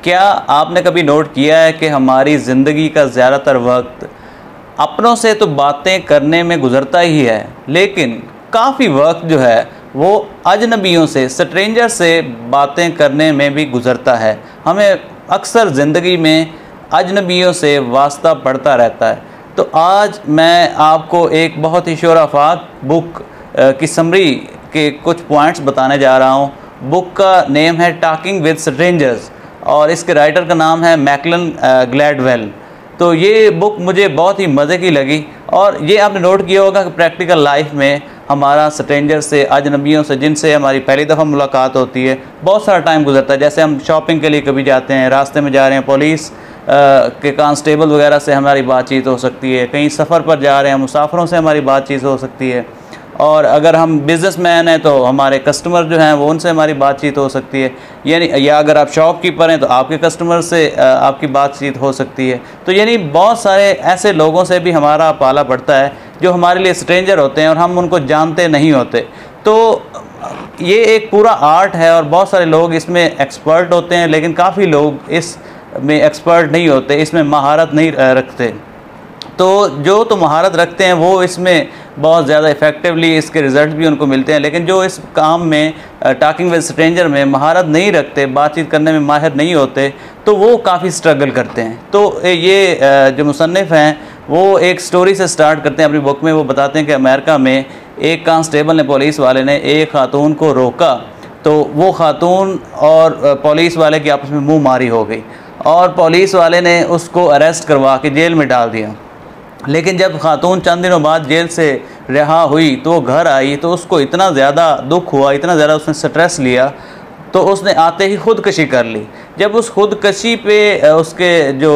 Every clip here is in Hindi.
क्या आपने कभी नोट किया है कि हमारी ज़िंदगी का ज़्यादातर वक्त अपनों से तो बातें करने में गुज़रता ही है, लेकिन काफ़ी वक्त जो है वो अजनबियों से, स्ट्रेंजर से बातें करने में भी गुज़रता है। हमें अक्सर ज़िंदगी में अजनबियों से वास्ता पड़ता रहता है। तो आज मैं आपको एक बहुत ही शोराफाक बुक की समरी के कुछ पॉइंट्स बताने जा रहा हूँ। बुक का नेम है टॉकिंग विद स्ट्रेंजर्स और इसके राइटर का नाम है मैकलन ग्लैडवेल। तो ये बुक मुझे बहुत ही मज़े की लगी और ये आपने नोट किया होगा कि प्रैक्टिकल लाइफ में हमारा स्ट्रेंजर से, अजनबियों से जिनसे हमारी पहली दफ़ा मुलाकात होती है, बहुत सारा टाइम गुजरता है। जैसे हम शॉपिंग के लिए कभी जाते हैं, रास्ते में जा रहे हैं, पुलिस के कांस्टेबल वगैरह से हमारी बातचीत हो सकती है, कहीं सफ़र पर जा रहे हैं, मुसाफिरों से हमारी बातचीत हो सकती है, और अगर हम बिज़नेसमैन हैं तो हमारे कस्टमर जो हैं वो उनसे हमारी बातचीत हो सकती है, यानी या अगर आप शॉपकीपर हैं तो आपके कस्टमर से आपकी बातचीत हो सकती है। तो यानी बहुत सारे ऐसे लोगों से भी हमारा पाला पड़ता है जो हमारे लिए स्ट्रेंजर होते हैं और हम उनको जानते नहीं होते। तो ये एक पूरा आर्ट है और बहुत सारे लोग इसमें एक्सपर्ट होते हैं, लेकिन काफ़ी लोग इसमें एक्सपर्ट नहीं होते, इसमें महारत नहीं रखते। तो जो तो महारत रखते हैं वो इसमें बहुत ज़्यादा इफ़ेक्टिवली इसके रिज़ल्ट भी उनको मिलते हैं, लेकिन जो इस काम में टॉकिंग विद स्ट्रेंजर में महारत नहीं रखते, बातचीत करने में माहिर नहीं होते, तो वो काफ़ी स्ट्रगल करते हैं। तो ये जो मुसन्निफ़ हैं वो एक स्टोरी से स्टार्ट करते हैं अपनी बुक में। वो बताते हैं कि अमेरिका में एक कांस्टेबल ने, पुलिस वाले ने एक ख़ातून को रोका, तो वो ख़ातून और पुलिस वाले की आपस में मुँह मारी हो गई और पुलिस वाले ने उसको अरेस्ट करवा के जेल में डाल दिया। लेकिन जब ख़ातून चंद दिनों बाद जेल से रिहा हुई तो वो घर आई तो उसको इतना ज़्यादा दुख हुआ, इतना ज़्यादा उसने स्ट्रेस लिया, तो उसने आते ही ख़ुदकशी कर ली। जब उस ख़ुदकशी पे उसके जो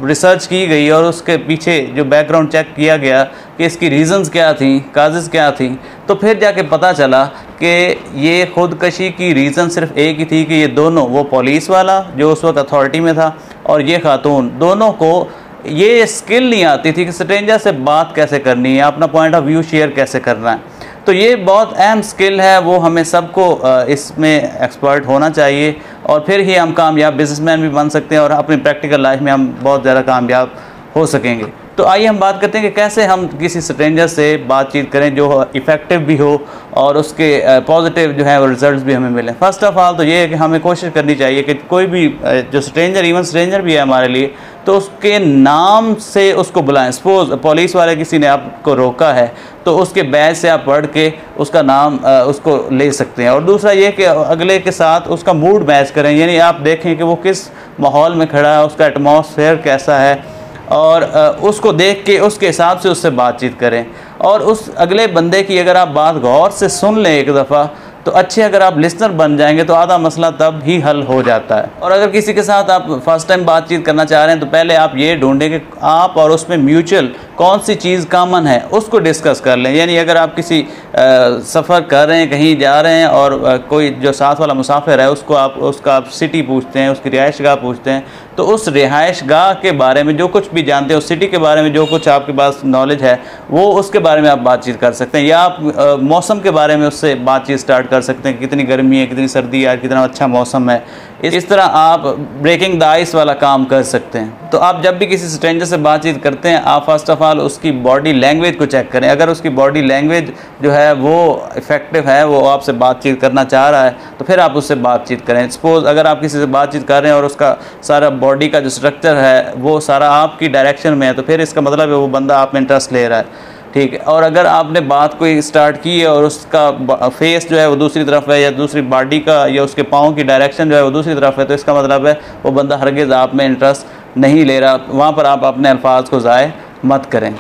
रिसर्च की गई और उसके पीछे जो बैकग्राउंड चेक किया गया कि इसकी रीज़न्स क्या थी, काजेज़ क्या थी, तो फिर जाके पता चला कि ये ख़ुदकशी की रीज़न सिर्फ़ एक ही थी कि ये दोनों, वो पुलिस वाला जो उस वक्त अथॉरिटी में था और ये ख़ातून, दोनों को ये स्किल नहीं आती थी कि स्ट्रेंजर से बात कैसे करनी है, अपना पॉइंट ऑफ व्यू शेयर कैसे करना है। तो ये बहुत अहम स्किल है, वो हमें सबको इसमें एक्सपर्ट होना चाहिए और फिर ही हम कामयाब बिजनेसमैन भी बन सकते हैं और अपनी प्रैक्टिकल लाइफ में हम बहुत ज़्यादा कामयाब हो सकेंगे। तो आइए हम बात करते हैं कि कैसे हम किसी स्ट्रेंजर से बातचीत करें जो इफ़ेक्टिव भी हो और उसके पॉजिटिव जो है वो रिजल्ट्स भी हमें मिलें। फ़र्स्ट ऑफ़ ऑल तो ये है कि हमें कोशिश करनी चाहिए कि कोई भी जो स्ट्रेंजर, इवन स्ट्रेंजर भी है हमारे लिए, तो उसके नाम से उसको बुलाएं। सपोज़ पुलिस वाले किसी ने आपको रोका है तो उसके बैज से आप पढ़ के उसका नाम उसको ले सकते हैं। और दूसरा ये कि अगले के साथ उसका मूड मैच करें, यानी आप देखें कि वो किस माहौल में खड़ा है, उसका एटमॉस्फेयर कैसा है, और उसको देख के उसके हिसाब से उससे बातचीत करें। और उस अगले बंदे की अगर आप बात गौर से सुन लें एक दफ़ा, तो अच्छे अगर आप लिसनर बन जाएंगे तो आधा मसला तब ही हल हो जाता है। और अगर किसी के साथ आप फर्स्ट टाइम बातचीत करना चाह रहे हैं तो पहले आप ये ढूंढें कि आप और उसमें म्यूचुअल कौन सी चीज़ कॉमन है, उसको डिस्कस कर लें। यानी अगर आप किसी सफ़र कर रहे हैं, कहीं जा रहे हैं और कोई जो साथ वाला मुसाफिर है उसको आप सिटी पूछते हैं, उसकी रिहाइश गाह पूछते हैं, तो उस रिहाइश गाह के बारे में जो कुछ भी जानते हैं, उस सिटी के बारे में जो कुछ आपके पास नॉलेज है, वो उसके बारे में आप बातचीत कर सकते हैं। या आप मौसम के बारे में उससे बातचीत स्टार्ट कर सकते हैं, कितनी गर्मी है, कितनी सर्दी है, कितना अच्छा मौसम है। इस तरह आप ब्रेकिंग द आइस वाला काम कर सकते हैं। तो आप जब भी किसी स्ट्रेंजर से बातचीत करते हैं, आप फर्स्ट ऑफ ऑल उसकी बॉडी लैंग्वेज को चेक करें। अगर उसकी बॉडी लैंग्वेज जो है वो इफ़ेक्टिव है, वो आपसे बातचीत करना चाह रहा है, तो फिर आप उससे बातचीत करें। सपोज़ अगर आप किसी से बातचीत कर रहे हैं और उसका सारा बॉडी का जो स्ट्रक्चर है वो सारा आपकी डायरेक्शन में है, तो फिर इसका मतलब है वो बंदा आप में इंटरेस्ट ले रहा है, ठीक है। और अगर आपने बात कोई स्टार्ट की है और उसका फेस जो है वो दूसरी तरफ है, या दूसरी बॉडी का या उसके पाँव की डायरेक्शन जो है वो दूसरी तरफ है, तो इसका मतलब है वो बंदा हरगिज़ आप में इंटरेस्ट नहीं ले रहा। वहाँ पर आप अपने अल्फाज को ज़ाय मत करें।